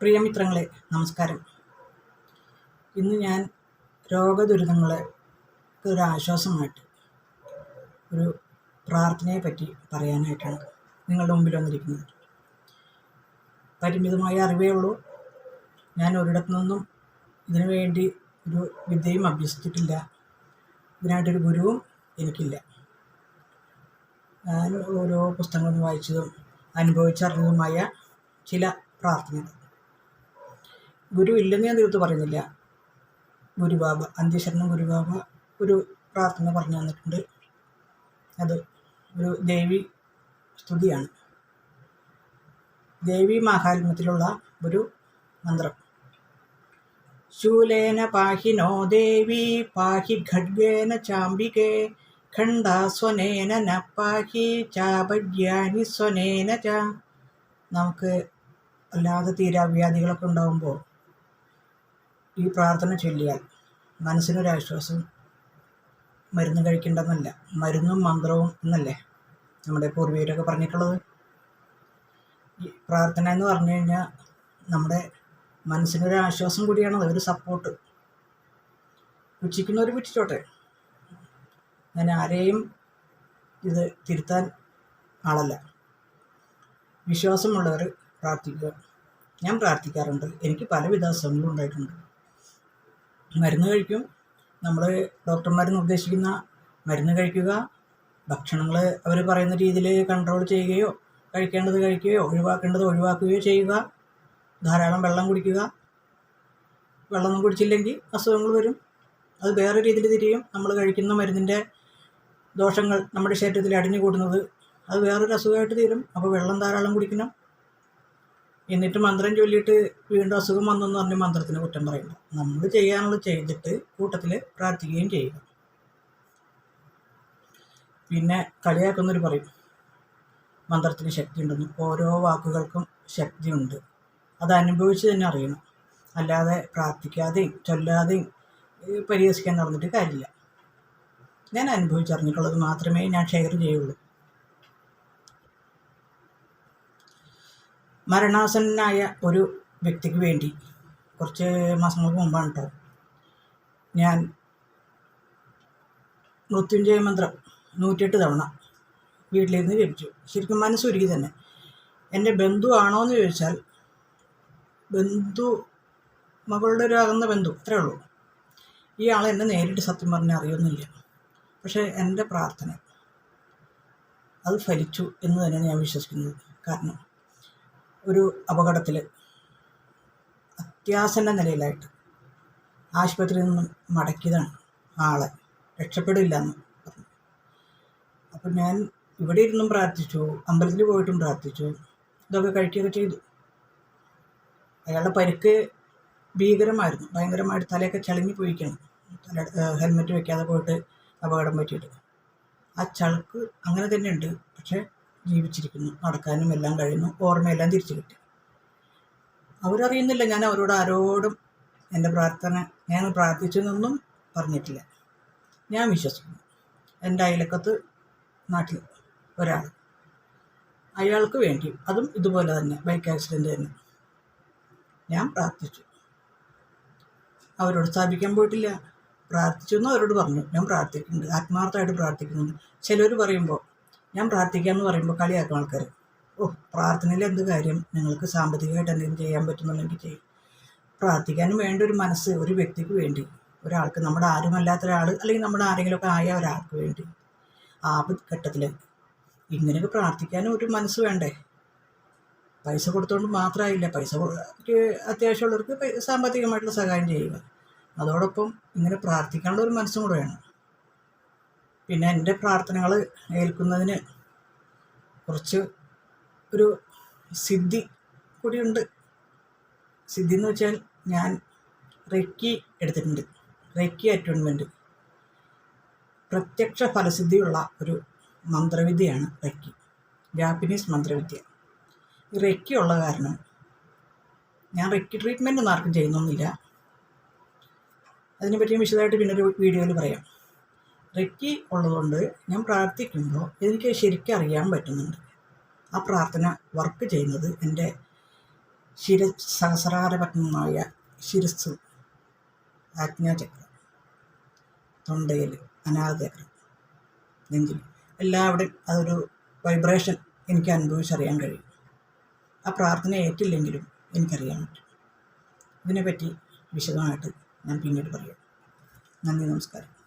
പ്രിയമിത്രങ്ങളെ നമസ്കാരം. ഇന്ന് ഞാൻ രോഗദുരിതങ്ങൾക്ക് ഒരു ആശ്വാസമായിട്ട് ഒരു പ്രാർത്ഥനയെ പറ്റി പറയാനായിട്ടാണ് നിങ്ങളുടെ മുമ്പിൽ വന്നിരിക്കുന്നത്. പരിമിതമായ അറിവേ ഉള്ളൂ. ഞാൻ ഒരിടത്തു നിന്നും ഇതിനു വേണ്ടി ഒരു വിദ്യയും അഭ്യസിച്ചിട്ടില്ല. ഇതിനായിട്ടൊരു ഗുരുവും എനിക്കില്ല. ഞാൻ ഓരോ പുസ്തകങ്ങളും വായിച്ചതും അനുഭവിച്ചറിഞ്ഞതുമായ ചില പ്രാർത്ഥനകൾ. ഗുരു ഇല്ലെന്ന് ഞാൻ തീർത്ത് പറയുന്നില്ല. ഗുരുബാബ, അന്ത്യശരണം ഗുരുബാബ ഒരു പ്രാർത്ഥന പറഞ്ഞു തന്നിട്ടുണ്ട്. അത് ഒരു ദേവി സ്തുതിയാണ്. ദേവി മാഹാത്മ്യത്തിലുള്ള ഒരു മന്ത്രം. ശൂലേന പാഹിനോ ദേവി പാഹി ഖഡ്ഗേന ചാംബികേ ഖണ്ഡാസ്വനേന ന പാഹി ചാപര്യാനി സ്വനേന ച. നമുക്ക് അല്ലാതെ തീരാവ്യാധികളൊക്കെ ഉണ്ടാകുമ്പോൾ ഈ പ്രാർത്ഥന ചൊല്ലിയാൽ മനസ്സിനൊരാശ്വാസം. മരുന്ന് കഴിക്കേണ്ടെന്നല്ല, മരുന്നും മന്ത്രവും എന്നല്ലേ നമ്മുടെ പൂർവികരൊക്കെ പറഞ്ഞിട്ടുള്ളത്. ഈ പ്രാർത്ഥന എന്ന് പറഞ്ഞു കഴിഞ്ഞാൽ നമ്മുടെ മനസ്സിനൊരാശ്വാസം കൂടിയാണത്, ഒരു സപ്പോർട്ട്. പുച്ഛിക്കുന്നവർ പുച്ഛിച്ചോട്ടെ, ഞാൻ ആരെയും ഇത് തിരുത്താൻ ആളല്ല. വിശ്വാസമുള്ളവർ പ്രാർത്ഥിക്കുക. ഞാൻ പ്രാർത്ഥിക്കാറുണ്ട്. എനിക്ക് പലവിധ അസുഖങ്ങളും ഉണ്ടായിട്ടുണ്ട്. മരുന്ന് കഴിക്കും. നമ്മൾ ഡോക്ടർമാർ നിർദ്ദേശിക്കുന്ന മരുന്ന് കഴിക്കുക. ഭക്ഷണങ്ങൾ അവർ പറയുന്ന രീതിയിൽ കൺട്രോൾ ചെയ്യുകയോ കഴിക്കേണ്ടത് കഴിക്കുകയോ ഒഴിവാക്കേണ്ടത് ഒഴിവാക്കുകയോ ചെയ്യുക. ധാരാളം വെള്ളം കുടിക്കുക. വെള്ളമൊന്നും കുടിച്ചില്ലെങ്കിൽ അസുഖങ്ങൾ വരും. അത് വേറെ രീതിയിൽ തിരിയും. നമ്മൾ കഴിക്കുന്ന മരുന്നിൻ്റെ ദോഷങ്ങൾ നമ്മുടെ ശരീരത്തിൽ അടിഞ്ഞു കൂടുന്നത് അത് വേറൊരു അസുഖമായിട്ട് തീരും. അപ്പോൾ വെള്ളം ധാരാളം കുടിക്കണം. എന്നിട്ട് മന്ത്രം ചൊല്ലിയിട്ട് വീണ്ടും അസുഖം വന്നെന്ന് പറഞ്ഞ് മന്ത്രത്തിന് കുറ്റം പറയുന്നു. നമ്മൾ ചെയ്യാനുള്ളത് ചെയ്തിട്ട് കൂട്ടത്തിൽ പ്രാർത്ഥിക്കുകയും ചെയ്യുക. പിന്നെ കളിയാക്കുന്നവർ പറയും മന്ത്രത്തിന് ശക്തി ഉണ്ടെന്ന്. ഓരോ വാക്കുകൾക്കും ശക്തിയുണ്ട്. അത് അനുഭവിച്ച് തന്നെ അറിയണം. അല്ലാതെ പ്രാർത്ഥിക്കാതെയും ചൊല്ലാതെയും പരിഹസിക്കാൻ നടന്നിട്ട് കാര്യമില്ല. ഞാൻ അനുഭവിച്ചറിഞ്ഞിട്ടുള്ളത് മാത്രമേ ഞാൻ ഷെയർ ചെയ്യുള്ളൂ. മരണാസന്നനായ ഒരു വ്യക്തിക്ക് വേണ്ടി കുറച്ച് മാസങ്ങൾക്ക് മുമ്പാണ് കേട്ടോ ഞാൻ മൃത്യുഞ്ജയ മന്ത്രം 108 തവണ വീട്ടിലിരുന്ന് ജപിച്ചു. ശരിക്കും മനസ്സൊരുക്കി തന്നെ. എൻ്റെ ബന്ധു ആണോ എന്ന് ചോദിച്ചാൽ ബന്ധു, മകളുടെ ഒരു അകന്ന ബന്ധു, അത്രേ ഉള്ളൂ. ഈ ആളെ എന്നെ നേരിട്ട് സത്യം പറഞ്ഞാൽ അറിയുന്നില്ല. പക്ഷേ എൻ്റെ പ്രാർത്ഥന അത് ഫലിച്ചു എന്ന് തന്നെയാണ് ഞാൻ വിശ്വസിക്കുന്നത്. കാരണം ഒരു അപകടത്തിൽ അത്യാസന്ന നിലയിലായിട്ട് ആശുപത്രിയിൽ നിന്നും മടക്കിയതാണ്. ആളെ രക്ഷപ്പെടില്ല എന്ന് പറഞ്ഞു. അപ്പം ഞാൻ ഇവിടെ ഇരുന്നും പ്രാർത്ഥിച്ചു, അമ്പലത്തിൽ പോയിട്ടും പ്രാർത്ഥിച്ചു, ഇതൊക്കെ കഴിക്കുകയൊക്കെ ചെയ്തു. അയാളുടെ പരിക്ക് ഭീകരമായിരുന്നു. ഭയങ്കരമായിട്ട് തലയൊക്കെ ചളുങ്ങി പോയിക്കണം. ഹെൽമെറ്റ് വെക്കാതെ പോയിട്ട് അപകടം പറ്റിയിട്ട് ആ ചളുക്ക് അങ്ങനെ തന്നെ ഉണ്ട്. പക്ഷേ ജീവിച്ചിരിക്കുന്നു, നടക്കാനും എല്ലാം കഴിയുന്നു, ഓർമ്മയെല്ലാം തിരിച്ചു കിട്ടി. അവരറിയുന്നില്ല. ഞാൻ അവരോട് ആരോടും എൻ്റെ പ്രാർത്ഥന ഞാൻ പ്രാർത്ഥിച്ചെന്നൊന്നും പറഞ്ഞിട്ടില്ല. ഞാൻ വിശ്വസിക്കുന്നു. എൻ്റെ അയലക്കത്ത് നാട്ടിൽ ഒരാൾ, അയാൾക്ക് വേണ്ടി അതും ഇതുപോലെ തന്നെ ബൈക്ക് ആക്സിഡൻറ്റ് തന്നെ ഞാൻ പ്രാർത്ഥിച്ചു. അവരോട് സ്ഥാപിക്കാൻ പോയിട്ടില്ല. പ്രാർത്ഥിച്ചു എന്ന് അവരോട് പറഞ്ഞു. ഞാൻ പ്രാർത്ഥിക്കുന്നുണ്ട്, ആത്മാർത്ഥമായിട്ട് പ്രാർത്ഥിക്കുന്നുണ്ട്. ചിലർ പറയുമ്പോൾ ഞാൻ പ്രാർത്ഥിക്കാമെന്ന് പറയുമ്പോൾ കളിയാക്കും ആൾക്കാർ. പ്രാർത്ഥനയിൽ എന്ത് കാര്യം, നിങ്ങൾക്ക് സാമ്പത്തികമായിട്ട് എന്തെങ്കിലും ചെയ്യാൻ പറ്റുന്നുണ്ടെങ്കിൽ ചെയ്യും. പ്രാർത്ഥിക്കാനും വേണ്ട ഒരു മനസ്സ്, ഒരു വ്യക്തിക്ക് വേണ്ടി, ഒരാൾക്ക്, നമ്മുടെ ആരുമല്ലാത്ത ഒരാൾ, അല്ലെങ്കിൽ നമ്മുടെ ആരെങ്കിലുമൊക്കെ ആയ ഒരാൾക്ക് വേണ്ടി ഘട്ടത്തിൽ ഇങ്ങനെയൊക്കെ പ്രാർത്ഥിക്കാനും ഒരു മനസ്സ് വേണ്ടേ. പൈസ കൊടുത്തുകൊണ്ട് മാത്രമായില്ല. പൈസ അത്യാവശ്യമുള്ളവർക്ക് സാമ്പത്തികമായിട്ടുള്ള സഹായം ചെയ്യുക. അതോടൊപ്പം ഇങ്ങനെ പ്രാർത്ഥിക്കാനുള്ള ഒരു മനസ്സും കൂടെ വേണം. പിന്നെ എൻ്റെ പ്രാർത്ഥനകൾ ഏൽക്കുന്നതിന് കുറച്ച് ഒരു സിദ്ധി കൂടിയുണ്ട്. സിദ്ധി എന്ന് വെച്ചാൽ ഞാൻ റെക്കി എടുത്തിട്ടുണ്ട്. റെക്കി അറ്റോൺമെൻറ്റ് പ്രത്യക്ഷ ഫലസിദ്ധിയുള്ള ഒരു മന്ത്രവിദ്യയാണ് റെക്കി, ജാപ്പനീസ് മന്ത്രവിദ്യ. ഈ റെക്കി ഉള്ള കാരണം ഞാൻ റെക്കി ട്രീറ്റ്മെൻറ്റ് ഒന്നും ആർക്കും ചെയ്യുന്നൊന്നുമില്ല. അതിനെപ്പറ്റി ഞാൻ വിശദമായിട്ട് പിന്നൊരു വീഡിയോയിൽ പറയാം. റെക്കി ഉള്ളതുകൊണ്ട് ഞാൻ പ്രാർത്ഥിക്കുമ്പോൾ എനിക്ക് ശരിക്കും അറിയാൻ പറ്റുന്നുണ്ട് ആ പ്രാർത്ഥന വർക്ക് ചെയ്യുന്നത് എൻ്റെ സഹസ്രാരപത്മമായ ശിരസ്, ആജ്ഞാചക്രം, തൊണ്ടയിൽ അനാഥചക്രം, നെഞ്ചിൽ എല്ലാവിടെയും അതൊരു വൈബ്രേഷൻ എനിക്ക് അനുഭവിച്ചറിയാൻ കഴിയും. ആ പ്രാർത്ഥന ഏറ്റില്ലെങ്കിലും എനിക്കറിയാൻ പറ്റും. ഇതിനെപ്പറ്റി വിശദമായിട്ട് ഞാൻ പിന്നീട് പറയാം. നന്ദി, നമസ്കാരം.